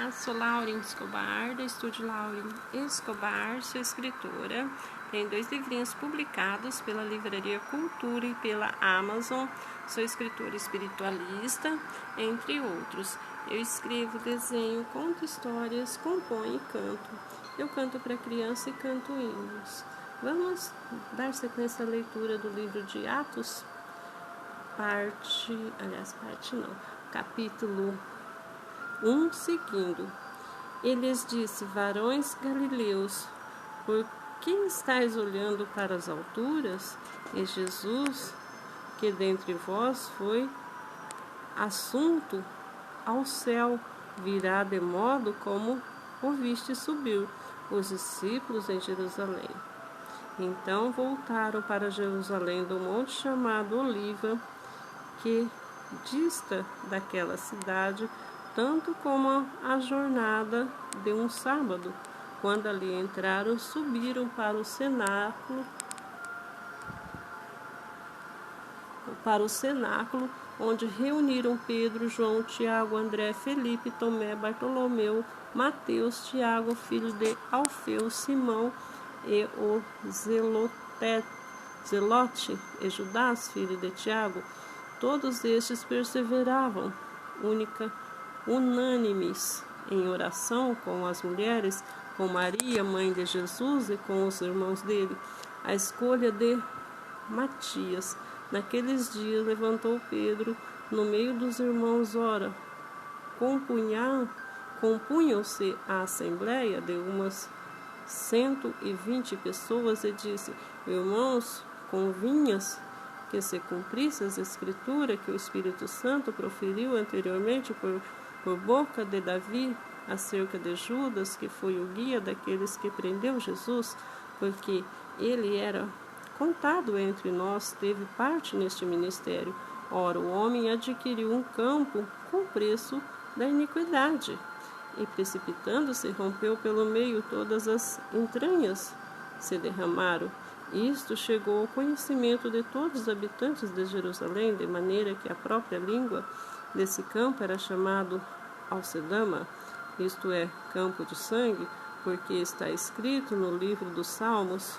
Olá, sou Lauren Escobar, do Estúdio Lauren Escobar, sou escritora. Tenho 2 livrinhos publicados pela Livraria Cultura e pela Amazon. Sou escritora espiritualista, entre outros. Eu escrevo, desenho, conto histórias, componho e canto. Eu canto para criança e canto hinos. Vamos dar sequência à leitura do livro de Atos, capítulo 1, seguindo. Ele lhes disse: varões galileus, por que estáis olhando para as alturas? E Jesus, que dentre vós foi assunto ao céu, virá de modo como o viste subir os discípulos em Jerusalém. Então voltaram para Jerusalém do monte chamado Oliva, que dista daquela cidade tanto como a jornada de um sábado. Quando ali entraram, subiram para o cenáculo, onde reuniram Pedro, João, Tiago, André, Felipe, Tomé, Bartolomeu, Mateus, Tiago, filho de Alfeu, Simão e o Zelote, e Judas, filho de Tiago. Todos estes perseveravam unânimes em oração com as mulheres, com Maria, mãe de Jesus, e com os irmãos dele. A escolha de Matias. Naqueles dias levantou Pedro no meio dos irmãos, ora, compunham-se a assembleia de umas 120 pessoas, e disse: irmãos, convinha-se que se cumprisse as escrituras que o Espírito Santo proferiu anteriormente por boca de Davi acerca de Judas, que foi o guia daqueles que prendeu Jesus, porque ele era contado entre nós, teve parte neste ministério. Ora, o homem adquiriu um campo com preço da iniquidade, e precipitando-se, rompeu pelo meio, todas as entranhas se derramaram. Isto chegou ao conhecimento de todos os habitantes de Jerusalém, de maneira que a própria língua desse campo era chamado Alcedama, isto é, campo de sangue, porque está escrito no livro dos Salmos,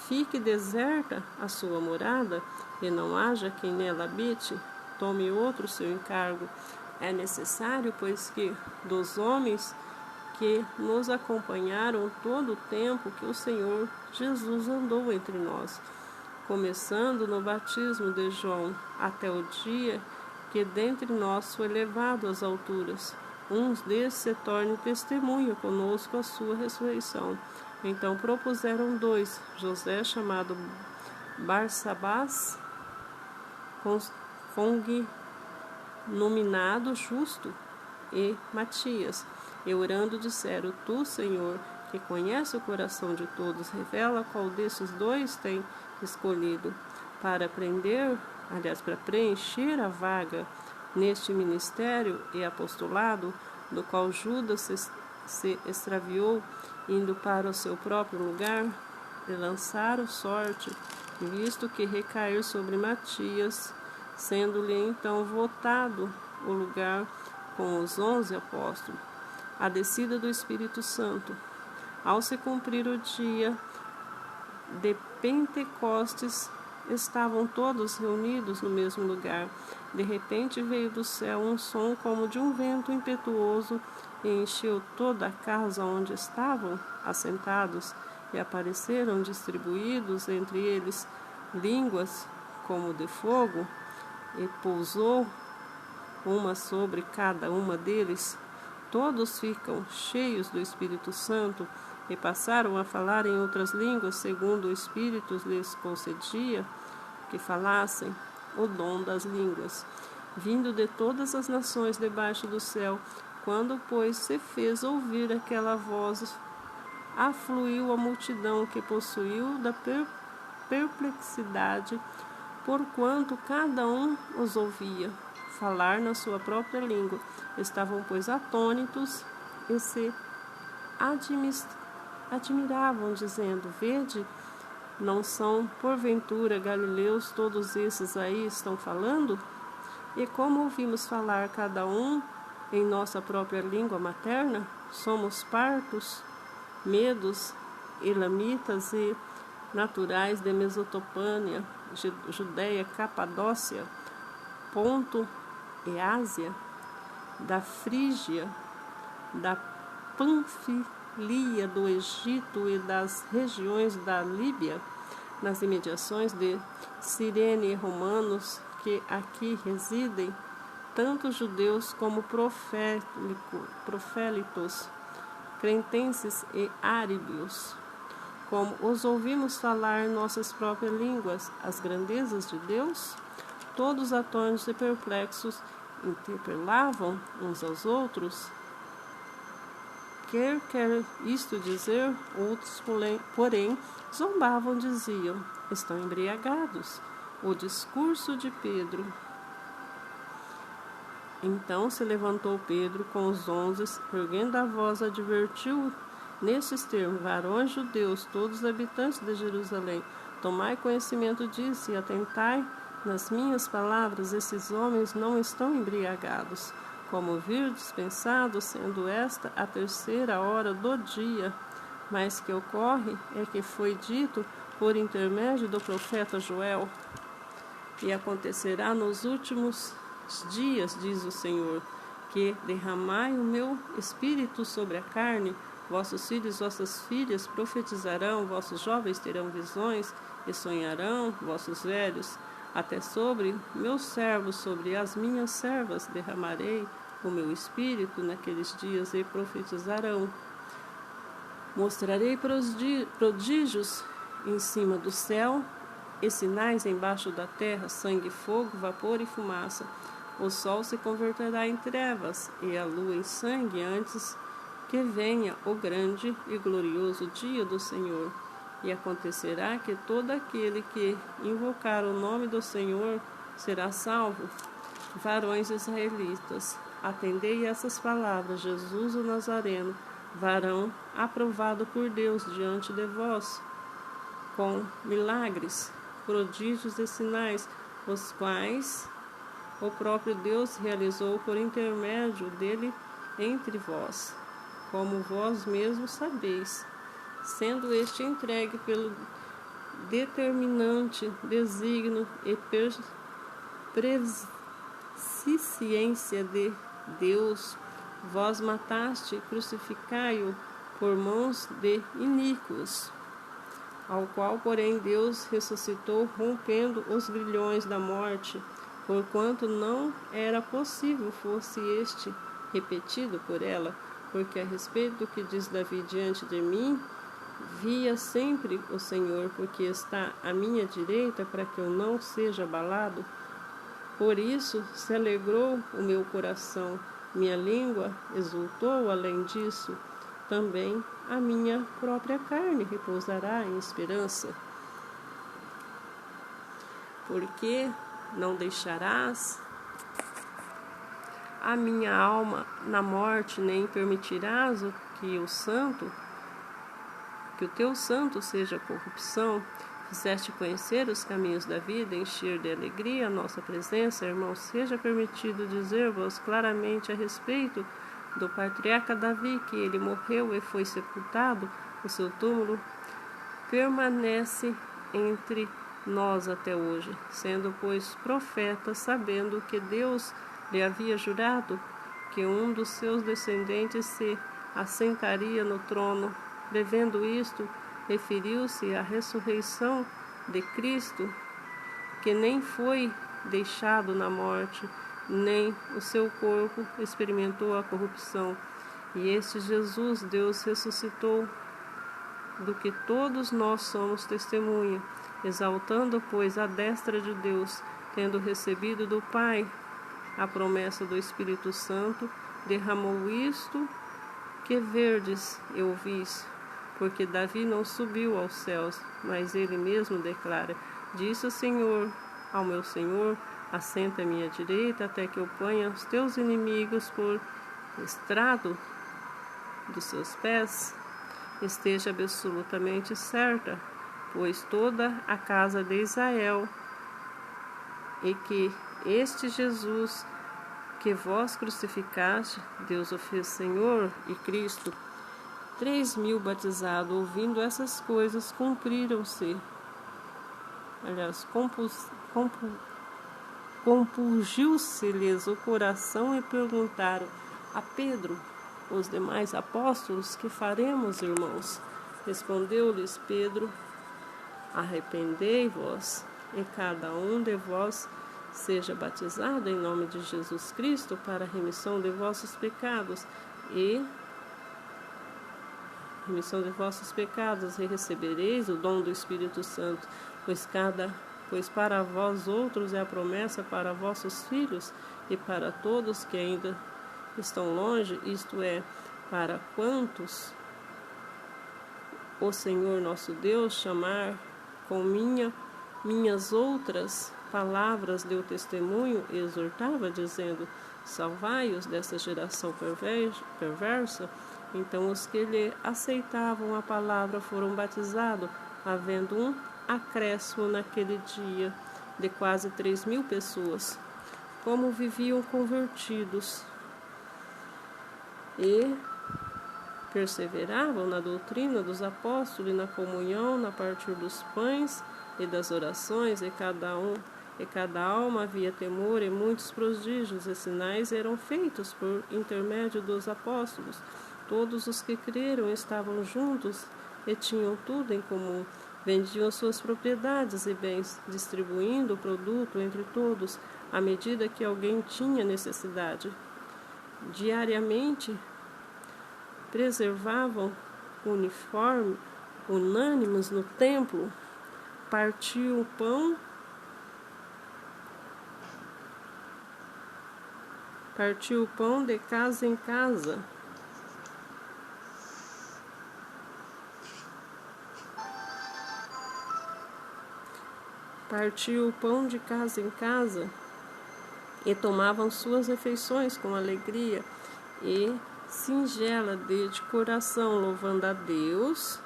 fique deserta a sua morada, e não haja quem nela habite, tome outro seu encargo. É necessário, pois, que dos homens que nos acompanharam todo o tempo que o Senhor Jesus andou entre nós, começando no batismo de João, até o dia que dentre nós foi levado às alturas, uns desses se tornem testemunha conosco a sua ressurreição. Então propuseram 2, José, chamado Barsabás, cognominado Justo, e Matias. E orando disseram: tu, Senhor, que conhece o coração de todos, revela qual desses 2 tem escolhido para preencher a vaga neste ministério e apostolado, do qual Judas se extraviou, indo para o seu próprio lugar, e lançaram sorte, visto que recair sobre Matias, sendo-lhe então votado o lugar com os 11 apóstolos. A descida do Espírito Santo. Ao se cumprir o dia de Pentecostes, estavam todos reunidos no mesmo lugar. De repente veio do céu um som como de um vento impetuoso e encheu toda a casa onde estavam assentados, e apareceram distribuídos entre eles línguas como de fogo, e pousou uma sobre cada uma deles. Todos ficam cheios do Espírito Santo e passaram a falar em outras línguas, segundo o Espírito lhes concedia que falassem o dom das línguas, vindo de todas as nações debaixo do céu. Quando, pois, se fez ouvir aquela voz, afluiu a multidão, que possuiu da perplexidade, porquanto cada um os ouvia falar na sua própria língua. Estavam, pois, atônitos e se admiravam, dizendo: vede, não são porventura galileus todos esses aí estão falando? E como ouvimos falar cada um em nossa própria língua materna? Somos partos, medos, elamitas e naturais de Mesopotâmia, Judéia, Capadócia, Ponto e Ásia, da Frígia, da Panfilia, do Egito e das regiões da Líbia, nas imediações de Cirene e romanos que aqui residem, tanto judeus como prosélitos, cretenses e árabios, como os ouvimos falar em nossas próprias línguas as grandezas de Deus, todos atônitos e perplexos interpelavam uns aos outros. Quer isto dizer, outros, porém, zombavam, diziam, estão embriagados. O discurso de Pedro. Então se levantou Pedro com os 11, erguendo a voz, advertiu nestes termos: varões judeus, todos os habitantes de Jerusalém, tomai conhecimento disso e atentai nas minhas palavras. Esses homens não estão embriagados, como virdes pensado, sendo esta a 3ª hora do dia. Mas que ocorre é que foi dito por intermédio do profeta Joel: e acontecerá nos últimos dias, diz o Senhor, que derramai o meu espírito sobre a carne, vossos filhos e vossas filhas profetizarão, vossos jovens terão visões e sonharão, vossos velhos, até sobre meus servos, sobre as minhas servas derramarei o meu espírito naqueles dias e profetizarão. Mostrarei prodígios em cima do céu e sinais embaixo da terra, sangue, fogo, vapor e fumaça. O sol se converterá em trevas e a lua em sangue antes que venha o grande e glorioso dia do Senhor. E acontecerá que todo aquele que invocar o nome do Senhor será salvo. Varões israelitas, atendei essas palavras. Jesus o Nazareno, varão aprovado por Deus diante de vós, com milagres, prodígios e sinais, os quais o próprio Deus realizou por intermédio dele entre vós, como vós mesmos sabeis, sendo este entregue pelo determinante desígnio e presciência de Deus, vós mataste, crucificai-o por mãos de iníquos, ao qual, porém, Deus ressuscitou, rompendo os grilhões da morte, porquanto não era possível fosse este repetido por ela, porque a respeito do que diz Davi, diante de mim via sempre o Senhor, porque está à minha direita, para que eu não seja abalado. Por isso se alegrou o meu coração, minha língua exultou. Além disso, também a minha própria carne repousará em esperança. Porque não deixarás a minha alma na morte, nem permitirás que o teu santo seja corrupção. Fizeste conhecer os caminhos da vida, encher de alegria a nossa presença. Irmãos, seja permitido dizer-vos claramente a respeito do patriarca Davi, que ele morreu e foi sepultado. O seu túmulo permanece entre nós até hoje, sendo, pois, profeta, sabendo que Deus lhe havia jurado que um dos seus descendentes se assentaria no trono. Prevendo isto, referiu-se à ressurreição de Cristo, que nem foi deixado na morte, nem o seu corpo experimentou a corrupção. E este Jesus Deus ressuscitou, do que todos nós somos testemunha, exaltando, pois, a destra de Deus, tendo recebido do Pai a promessa do Espírito Santo, derramou isto que verdes e ouvis, porque Davi não subiu aos céus, mas ele mesmo declara: disse o Senhor ao meu Senhor, assenta à minha direita, até que eu ponha os teus inimigos por estrado dos seus pés. Esteja absolutamente certa, pois toda a casa de Israel, e que este Jesus que vós crucificaste, Deus o fez Senhor e Cristo. 3.000 batizados, ouvindo essas coisas, cumpriram-se. Aliás, compungiu-se-lhes o coração e perguntaram a Pedro, os demais apóstolos: que faremos, irmãos? Respondeu-lhes Pedro: arrependei-vos, e cada um de vós seja batizado em nome de Jesus Cristo para a remissão de vossos pecados, e recebereis o dom do Espírito Santo, pois para vós outros é a promessa para vossos filhos e para todos que ainda estão longe, isto é, para quantos o Senhor nosso Deus chamar. Com minhas outras palavras deu testemunho e exortava, dizendo: salvai-os dessa geração perversa. Então os que lhe aceitavam a palavra foram batizados, havendo um acréscimo naquele dia de quase 3.000 pessoas. Como viviam convertidos e perseveravam na doutrina dos apóstolos e na comunhão, na partir dos pães e das orações, e cada alma havia temor, e muitos prodígios e sinais eram feitos por intermédio dos apóstolos. Todos os que creram estavam juntos e tinham tudo em comum. Vendiam suas propriedades e bens, distribuindo o produto entre todos, à medida que alguém tinha necessidade. Diariamente preservavam unânimes no templo, partiam o pão de casa em casa. Partiu o pão de casa em casa e tomavam suas refeições com alegria e singela de coração, louvando a Deus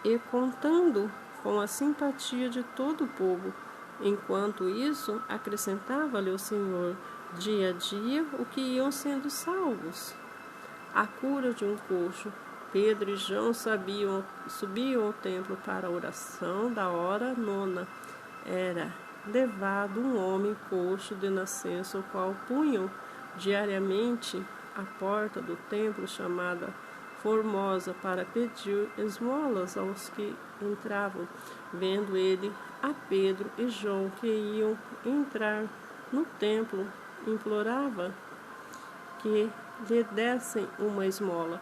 e contando com a simpatia de todo o povo. Enquanto isso, acrescentava-lhe o Senhor dia a dia o que iam sendo salvos. A cura de um coxo. Pedro e João subiam ao templo para a oração da hora 9. Era levado um homem coxo de nascença, o qual punham diariamente à porta do templo chamada Formosa para pedir esmolas aos que entravam. Vendo ele a Pedro e João que iam entrar no templo, implorava que lhe dessem uma esmola.